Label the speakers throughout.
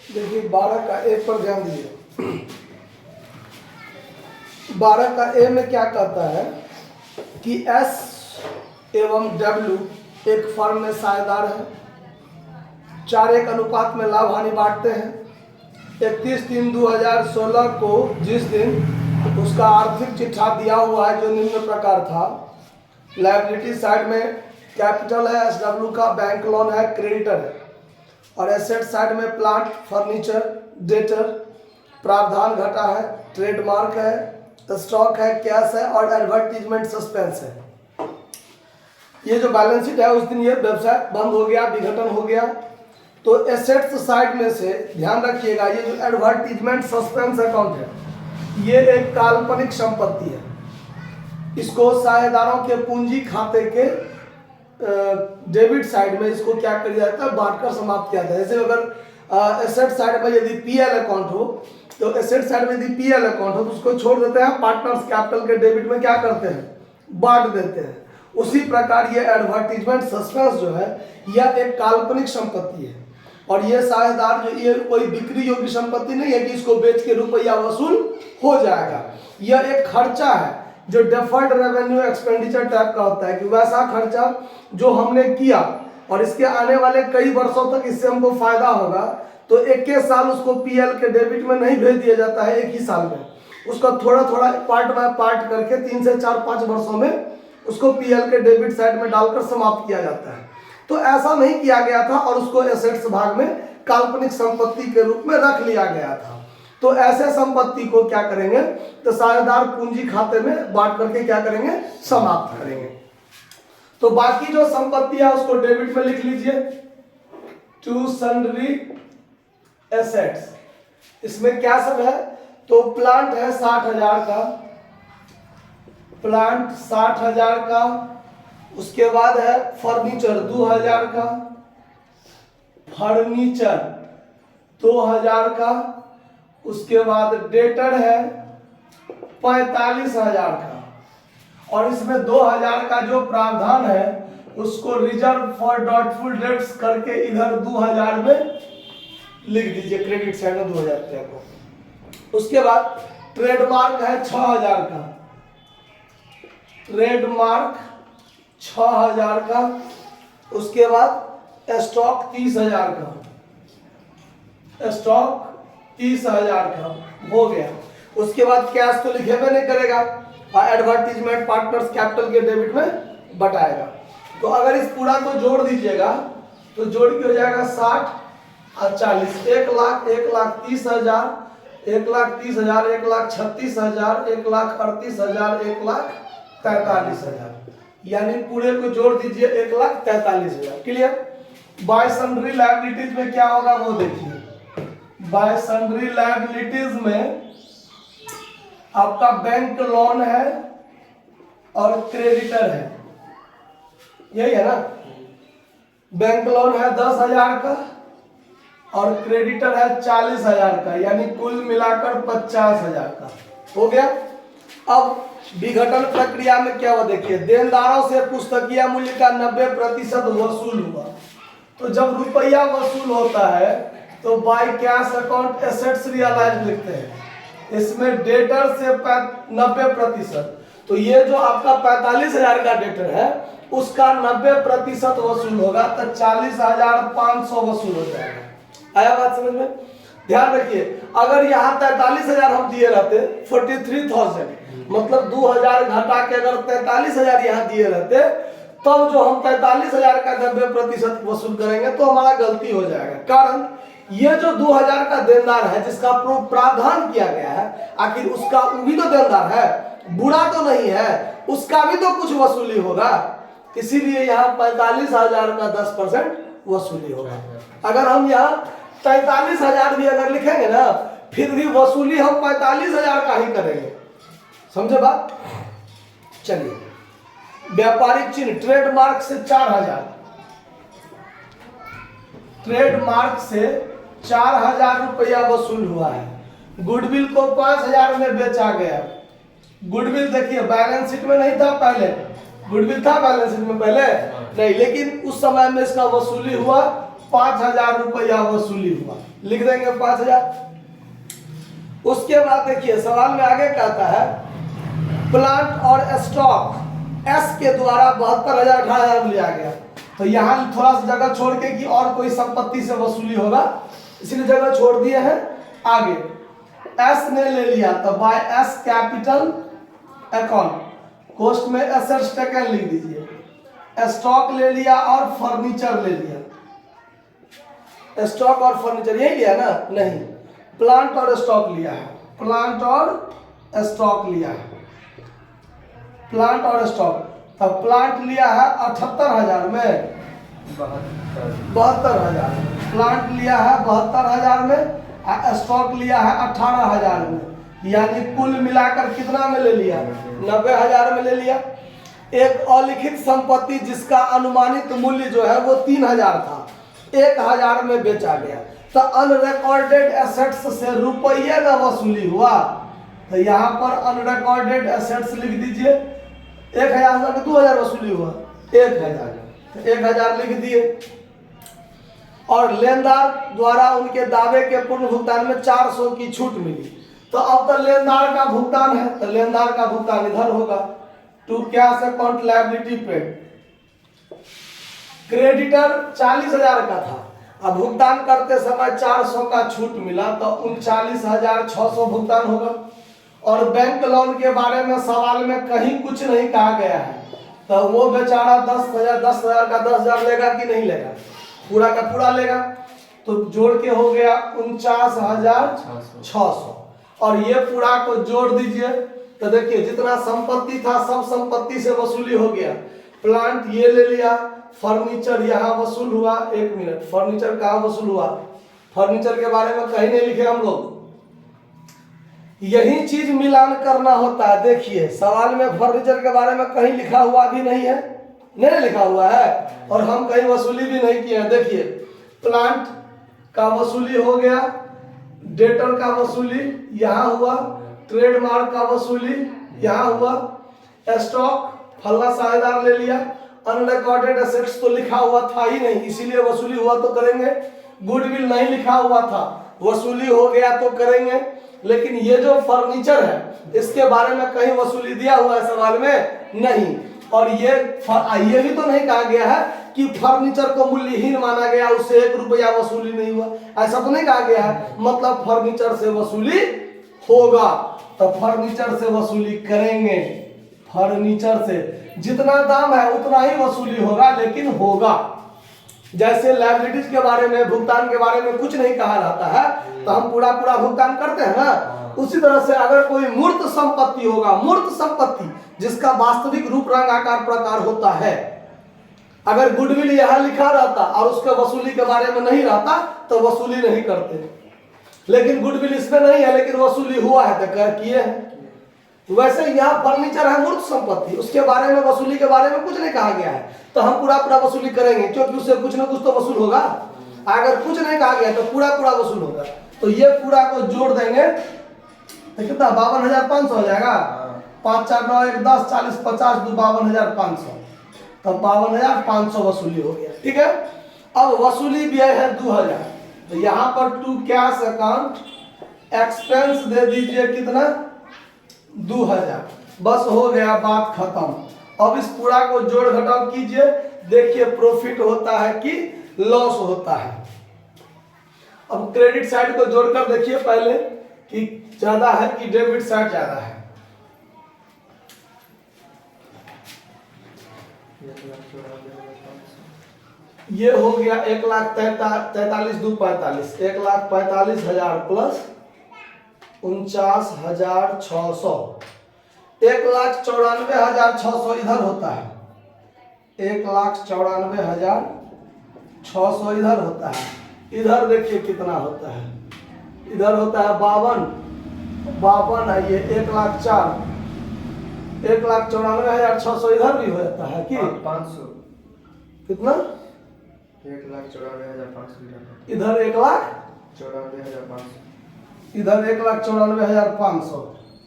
Speaker 1: देखिए 12 का ए पर ध्यान दीजिए। 12 का ए में क्या कहता है कि एस एवं डब्ल्यू एक फर्म में साझेदार है, 4:1 अनुपात में लाभ हानि बांटते हैं। 31/3/2016 को जिस दिन उसका आर्थिक चिट्ठा दिया हुआ है जो निम्न प्रकार था। लायबिलिटी साइड में कैपिटल है, एसडब्ल्यू का बैंक लोन है, क्रेडिटर है, और एसेट साइड में प्लांट, फर्नीचर, डेटर, प्रावधान घटा है, ट्रेडमार्क है, स्टॉक है, कैश है और एडवर्टीजमेंट सस्पेंस है। ये जो बैलेंस शीट है उस दिन ये व्यवसाय बंद हो गया, विघटन हो गया। तो एसेट्स साइड में से ध्यान रखिएगा, ये जो एडवर्टीजमेंट सस्पेंस अकाउंट है ये एक काल्पनिक संपत्ति है। इसको साझेदारों के पूंजी खाते के डेबिट साइड में इसको क्या कर दिया जाता है, बांटकर समाप्त किया जाता है। जैसे अगर एसेट साइड में यदि पीएल अकाउंट हो तो एसेट साइड में यदि पीएल अकाउंट हो तो उसको छोड़ देते हैं, पार्टनर्स कैपिटल के डेबिट में क्या करते हैं, बांट देते हैं। उसी प्रकार ये एडवर्टीजमेंट सस्पेंस जो है यह एक काल्पनिक संपत्ति है और ये साझेदार जो ये कोई बिक्री योग्य संपत्ति नहीं है कि इसको बेच के रुपया वसूल हो जाएगा। यह एक खर्चा है जो डेफर्ड रेवेन्यू एक्सपेंडिचर टाइप का होता है कि वैसा खर्चा जो हमने किया और इसके आने वाले कई वर्षों तक इससे हमको फायदा होगा, तो एक के साल उसको पीएल के डेबिट में नहीं भेज दिया जाता है, एक ही साल में उसका थोड़ा थोड़ा पार्ट बाय पार्ट करके 3 से 4-5 वर्षों में उसको पीएल के डेबिट साइड में डालकर समाप्त किया जाता है। तो ऐसा नहीं किया गया था और उसको एसेट्स भाग में काल्पनिक संपत्ति के रूप में रख लिया गया था। तो ऐसे संपत्ति को क्या करेंगे, तो साझेदार पूंजी खाते में बांट करके क्या करेंगे, समाप्त करेंगे। तो बाकी जो संपत्ति है उसको डेबिट में लिख लीजिए, टू सन्ड्री एसेट्स। इसमें क्या सब है, तो प्लांट है 60,000 का, प्लांट 60,000 का। उसके बाद है फर्नीचर 2,000 का, फर्नीचर 2,000 का। उसके बाद डेटर है 45,000 का और इसमें 2,000 का जो प्रावधान है उसको रिजर्व फॉर डॉटफुल डेट्स करके इधर 2,000 में लिख दीजिए, क्रेडिट साइड में 2,000 रुपया को। उसके बाद ट्रेडमार्क है 6,000 का, ट्रेडमार्क 6,000 का। उसके बाद स्टॉक 30,000 का, स्टॉक 30,000 का हो गया। उसके बाद कैश तो लिखेबे नहीं करेगा और एडवर्टीजमेंट पार्टनर्स कैपिटल के डेबिट में बटाएगा। तो अगर इस पूरा को जोड़ दीजिएगा तो जोड़ के हो जाएगा 60 और 40, 1,00,000, 1,30,000, 1,30,000, 1,36,000, 1,38,000, 1,43,000, यानी पूरे को जोड़ दीजिए 1,43,000। क्लियर। बाय सन्ड्री लायबिलिटीज में क्या होगा वो देखिए। बाय सन्ड्री लायबिलिटीज में आपका बैंक लोन है और क्रेडिटर है, यही है ना। बैंक लोन है 10,000 का और क्रेडिटर है 40,000 का, यानी कुल मिलाकर 50,000 का हो गया। अब विघटन प्रक्रिया में क्या हुआ देखिए, देनदारों से पुस्तकीय मूल्य का 90% वसूल हुआ। तो जब रुपया वसूल होता है तो by cash account assets realise लिखते हैं। इसमें डेटर से 90%, तो ये जो आपका 45,000 का डेटर है उसका 90% वसूल होगा, तो 40,500 वसूल हो जाएगा। आया बात समझ में। ध्यान रखिए, अगर यहाँ 43,000 हम दिए रहते, 43,000 मतलब 2,000 घटा के अगर 43,000 यहाँ दिए रहते, तब जो हम 43,000 का 90% वसूल करेंगे तो हमारा गलती हो जाएगा। कारण ये जो 2,000 का देनदार है जिसका प्रावधान किया गया है, आखिर उसका भी तो देनदार है, बुरा तो नहीं है, उसका भी तो कुछ वसूली होगा। इसीलिए यहाँ 45,000 का 10% वसूली होगा। अगर हम यहाँ 43,000 भी अगर लिखेंगे ना, फिर भी वसूली हम 45,000 का ही करेंगे। समझे बात। चलिए, व्यापारिक चिन्ह ट्रेडमार्क से 4,000, ट्रेडमार्क से 4,000 रुपया वसूल हुआ है। गुडविल को 5,000 में बेचा गया। गुडविल देखिए बैलेंस शीट में नहीं था पहले, गुडविल था बैलेंस शीट में पहले नहीं, लेकिन उस समय में इसका वसूली हुआ 5,000 रुपया वसूली हुआ, लिख देंगे 5,000। उसके बाद देखिए सवाल में आगे कहता है प्लांट और स्टॉक एस के द्वारा 72,000 18,000 लिया गया। तो यहाँ थोड़ा सा जगह छोड़ के कि और कोई संपत्ति से वसूली होगा, इसलिए जगह छोड़ दिए हैं। आगे एस ने ले लिया तो by S capital account, cost में एसेट्स टेकन लिख दीजिए। स्टॉक ले लिया और फर्नीचर ले लिया। स्टॉक और फर्नीचर यही लिया ना? नहीं, प्लांट और स्टॉक लिया है, प्लांट और स्टॉक लिया है, प्लांट और स्टॉक। तब प्लांट लिया है 78,000 में, 72,000। प्लांट लिया है 72,000 में, स्टॉक लिया है 18,000 में, यानी कुल मिलाकर कितना में ले लिया? 90,000 में ले लिया। एक अलिखित संपत्ति जिसका अनुमानित मूल्य जो है वो 3,000 था, 1,000 में बेचा गया। तो अनरिकॉर्डेड एसेट्स से रुपये का वसूली हुआ। तो यहाँ पर अनरिकॉर्डेड एसेट्स लिख दीजिए। 1,000 में 2,000 वसूली हुआ, 1,000, 1,000 लिख दिए। और लेनदार द्वारा उनके दावे के पूर्ण भुगतान में 400 की छूट मिली। तो अब तो लेनदार का भुगतान है, तो लेनदार का भुगतान इधर होगा। To cash account liability paid. Creditor 40,000 का था, अब भुगतान करते समय 400 का छूट मिला तो 39,600 भुगतान होगा। और बैंक लोन के बारे में सवाल में कहीं कुछ नहीं कहा गया है, तो वो बेचारा 10,000 का 10,000 लेगा कि नहीं लेगा? पूरा का पूरा लेगा। तो जोड़ के हो गया 49,600। और ये पूरा को जोड़ दीजिए तो देखिए जितना संपत्ति था सब संपत्ति से वसूली हो गया। प्लांट ये ले लिया, फर्नीचर यहाँ वसूल हुआ। 1 मिनट, फर्नीचर कहाँ वसूल हुआ? फर्नीचर के बारे में कहीं नहीं लिखे हम लोग, यही चीज मिलान करना होता है। देखिए सवाल में फर्नीचर के बारे में कहीं लिखा हुआ भी नहीं है, नहीं लिखा हुआ है, और हम कहीं वसूली भी नहीं किए हैं। देखिए प्लांट का वसूली हो गया, डेटर का वसूली यहाँ हुआ, ट्रेडमार्क का वसूली यहाँ हुआ, स्टॉक फल्ला साझेदार ले लिया, अनरिकॉर्डेड एसेट्स तो लिखा हुआ था ही नहीं इसीलिए वसूली हुआ तो करेंगे, गुडविल नहीं लिखा हुआ था वसूली हो गया तो करेंगे। लेकिन ये जो फर्नीचर है इसके बारे में कहीं वसूली दिया हुआ है सवाल में? नहीं। और ये भी तो नहीं कहा गया है कि फर्नीचर को मूल्यहीन माना गया, उससे 1 रुपया वसूली नहीं हुआ, ऐसा तो नहीं कहा गया है। मतलब फर्नीचर से वसूली होगा तो फर्नीचर से वसूली करेंगे। फर्नीचर से जितना दाम है उतना ही वसूली होगा, लेकिन होगा। जैसे लायबिलिटीज के बारे में, भुगतान के बारे में कुछ नहीं कहा रहता है तो हम पूरा भुगतान करते हैं ना, उसी तरह से अगर कोई मूर्त संपत्ति होगा, मूर्त संपत्ति जिसका वास्तविक रूप रंग आकार प्रकार होता है, अगर गुडविल यहाँ लिखा रहता और उसके वसूली के बारे में नहीं रहता तो वसूली नहीं करते। लेकिन गुडविल इसमें नहीं है लेकिन वसूली हुआ है तो कर किए हैं। वैसे यहाँ फर्नीचर है मूर्त संपत्ति, उसके बारे में वसूली के बारे में कुछ नहीं कहा गया है तो हम पूरा वसूली करेंगे, क्योंकि उससे कुछ ना कुछ तो वसूल होगा। अगर कुछ नहीं कहा गया तो पूरा वसूल होगा। तो ये पूरा को जोड़ देंगे तो कितना 52,500 हो जाएगा। 5 4 9 1 10 40 50 2 52,500, तब 52,500 वसूली हो गया। ठीक है, अब वसूली व्यय है 2,000, तो यहाँ पर टू कैश अकाउंट एक्सपेंस दे दीजिए कितना? 2,000। बस हो गया, बात खत्म। अब इस पूरा को जोड़ घटाव कीजिए, देखिए प्रॉफिट होता है कि लॉस होता है। अब क्रेडिट साइड को जोड़कर देखिए पहले कि ज्यादा है कि डेबिट साइड ज्यादा है। ये हो गया 1,43,245, 1,45,000 प्लस 49,600, 1,94,600 इधर होता है, 1,94,600 इधर होता है। इधर देखिए कितना होता है, इधर होता है 52 है, ये 1,04,000, 1,94,600 इधर भी हो जाता है कि
Speaker 2: 500
Speaker 1: कितना?
Speaker 2: 1,94,500
Speaker 1: इधर 1,94,500, इधर 1,94,500,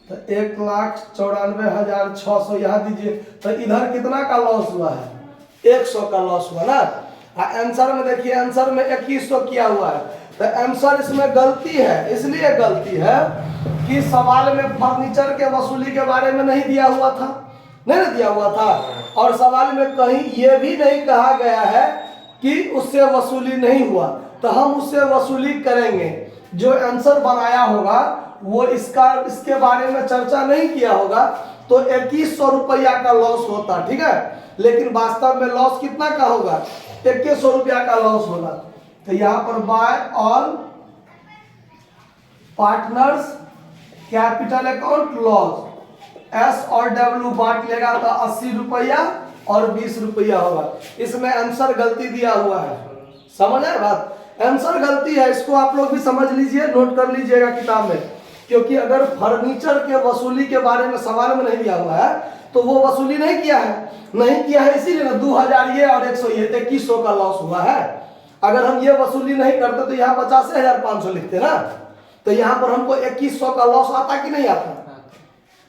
Speaker 1: तो 1,94,600 यहाँ दीजिए। तो इधर कितना का लॉस हुआ है? 100 का लॉस हुआ ना। आंसर में देखिए, आंसर में 2100 किया हुआ है, तो आंसर इसमें गलती है। इसलिए गलती है कि सवाल में फर्नीचर के वसूली के बारे में नहीं दिया हुआ था, नहीं दिया हुआ था, और सवाल में कहीं ये भी नहीं कहा गया है कि उससे वसूली नहीं हुआ, तो हम उससे वसूली करेंगे। जो आंसर बनाया होगा वो इसके बारे में चर्चा नहीं किया होगा, तो 2100 रुपया का लॉस होता, ठीक है। लेकिन वास्तव में लॉस कितना का होगा, 2100 रुपया का लॉस होगा। तो यहाँ पर by all partners capital account loss, S और डब्ल्यू बांट लेगा तो 80 रुपया और 20 रुपया होगा। इसमें आंसर गलती दिया हुआ है, समझ आए बात, आंसर गलती है। इसको आप लोग भी समझ लीजिए, नोट कर लीजिएगा किताब में, क्योंकि अगर फर्नीचर के वसूली के बारे में सवाल में नहीं दिया हुआ है तो वो वसूली नहीं किया है, इसीलिए ना 2000 ये और 100 ये 2100 का लॉस हुआ है। अगर हम ये वसूली नहीं करते तो यहाँ 85,500 लिखते ना, तो यहाँ पर हमको 2100 का लॉस आता कि नहीं आता,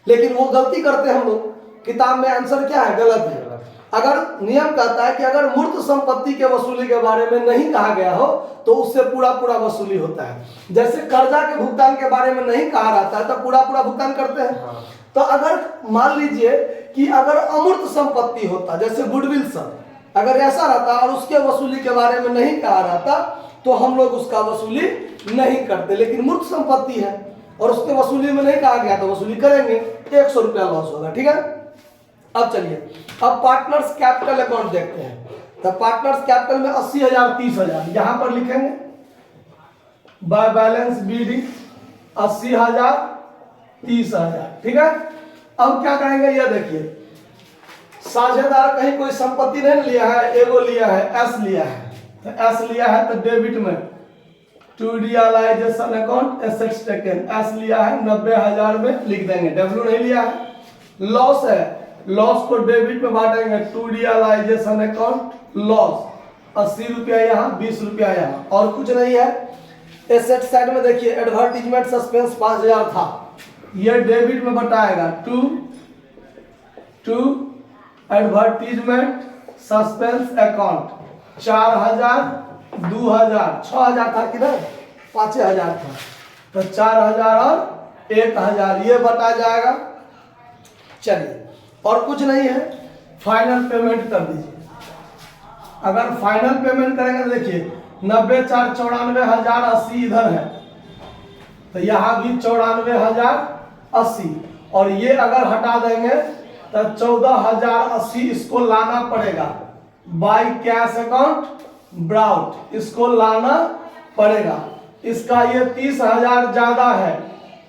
Speaker 1: लेकिन वो गलती करते हैं हम लोग। किताब में आंसर क्या है, गलत है। अगर नियम कहता है कि अगर मूर्त संपत्ति के वसूली के बारे में नहीं कहा गया हो तो उससे पूरा पूरा वसूली होता है। जैसे कर्जा के भुगतान के बारे में नहीं कहा रहता है तो पूरा पूरा भुगतान करते हैं। तो अगर मान लीजिए कि अगर अमूर्त संपत्ति होता, जैसे गुडविल सब, अगर ऐसा रहता और उसके वसूली के बारे में नहीं कहा रहता तो हम लोग उसका वसूली नहीं करते। लेकिन मूर्त संपत्ति है और उसके वसूली में नहीं कहा गया तो वसूली करेंगे, 100 रुपया लॉस होगा, ठीक है। अब चलिए, अब पार्टनर्स कैपिटल अकाउंट देखते हैं। तो पार्टनर्स कैपिटल में 80,000 30,000 यहां पर लिखेंगे, बाय बैलेंस बीडी 80,000 30,000, ठीक है। अब क्या करेंगे, ये देखिए, साझेदार कहीं कोई संपत्ति नहीं लिया है, एगो लिया है, एस लिया है, तो एस लिया है तो डेबिट में to realisation account assets taken, S लिया है 90,000 में लिख देंगे, डब्ल्यू नहीं लिया है। लॉस है, लॉस को डेबिट में बांटेंगे, टू रियलाइजेशन अकाउंट लॉस, 80 रुपया यहाँ 20 रुपया यहाँ, और कुछ नहीं है। एसेट साइड में देखिए, एडवर्टीजमेंट सस्पेंस 5000 था, ये डेबिट में बटाएगा, टू एडवर्टीजमेंट सस्पेंस अकाउंट 4000 2000 6000 था किधर, 5000 था, तो 4000 और 1000 ये बटा जाएगा। चलिए, और कुछ नहीं है, फाइनल पेमेंट कर दीजिए। अगर फाइनल पेमेंट करेंगे तो देखिए 90 4 94,080 इधर है, तो यहाँ भी 94,080, और ये अगर हटा देंगे तो 14,080 इसको लाना पड़ेगा बाय कैश अकाउंट ब्राउट, इसको लाना पड़ेगा। इसका ये 30,000 ज्यादा है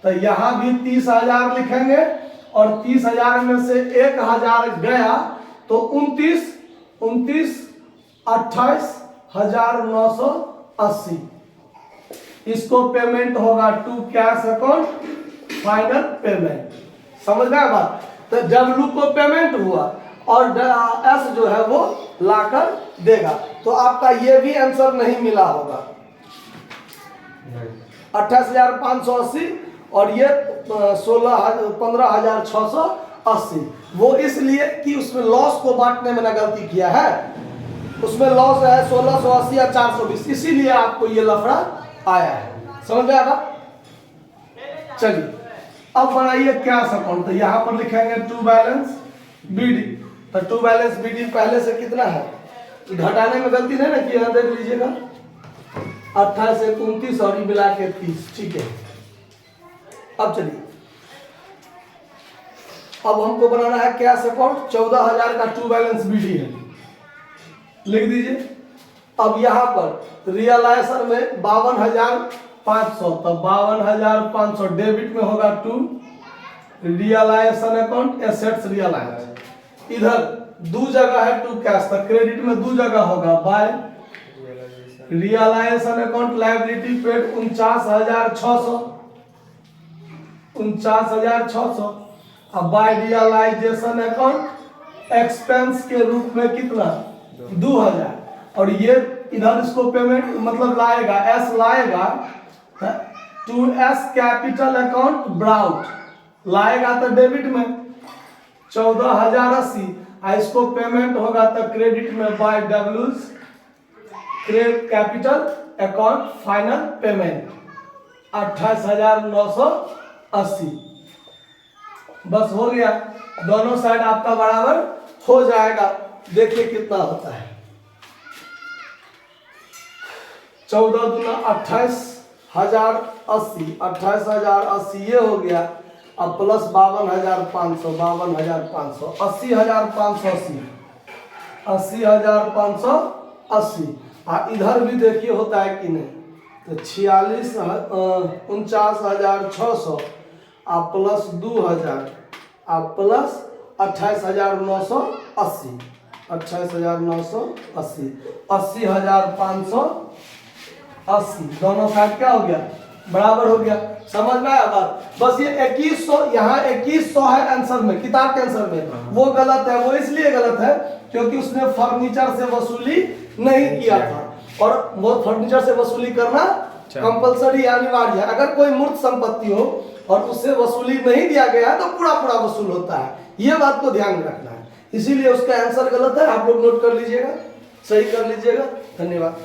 Speaker 1: तो यहाँ भी 30,000 लिखेंगे, और 30,000 में से 1,000 गया तो 28,980 इसको पेमेंट होगा to cash account final payment. समझ गए बात। तो डब्ल्यू को पेमेंट हुआ और एस जो है वो लाकर देगा, तो आपका ये भी आंसर नहीं मिला होगा। 28,580 और ये 15,680, वो इसलिए कि उसमें लॉस को बांटने में ना गलती किया है, उसमें लॉस है 1680 या 420, इसीलिए आपको ये लफड़ा आया है। समझ में आया? चलिए अब बनाइए कैश अकाउंट। तो यहाँ पर लिखेंगे टू बैलेंस बीडी। तो टू बैलेंस बीडी पहले से कितना है, घटाने में गलती नहीं ना की, यहाँ देख लीजिएगा 28 से 29 और मिला के 30, ठीक है। अब चलिए, अब हमको बनाना है कैश अकाउंट। 14,000 का टू बैलेंस बीडी है, लिख दीजिए। अब यहाँ पर रियलाइजेशन में 52,500, तो 52,500 डेबिट में होगा to realisation account assets realise. इधर दो जगह है टू कैश, तो क्रेडिट में दो जगह होगा by realisation account liability paid 49,600 अब बाय रियलाइजेशन अकाउंट एक्सपेंस के रूप में कितना 2,000, और ये इधर इसको पेमेंट मतलब लाएगा, एस लाएगा to S capital account brought लाएगा तो डेबिट में 14,080, इसको पेमेंट होगा तो क्रेडिट में बाय डब्ल्यूज कैपिटल अकाउंट फाइनल पेमेंट 28,980। बस हो गया, दोनों साइड आपका बराबर हो जाएगा। देखिए कितना होता है, 14 दूना 28,080, 28,080 ये हो गया। अब प्लस 52,500, 52,500, 80,580, 80,580। इधर भी देखिए होता है कि नहीं, तो 49,600 आप प्लस 2,000 आप प्लस 28,980, 28,980, 80,580, दोनों साइड क्या हो गया, बराबर हो गया। समझ में आया बात? बस ये 2100, यहाँ 2100 है आंसर में, किताब के आंसर में, वो गलत है। वो इसलिए गलत है क्योंकि उसने फर्नीचर से वसूली नहीं किया था, और वो फर्नीचर से वसूली करना कंपलसरी अनिवार्य है। अगर कोई मूर्त संपत्ति हो और उससे वसूली नहीं दिया गया है तो पूरा पूरा वसूल होता है, ये बात को ध्यान में रखना है। इसीलिए उसका आंसर गलत है, आप लोग नोट कर लीजिएगा, सही कर लीजिएगा। धन्यवाद।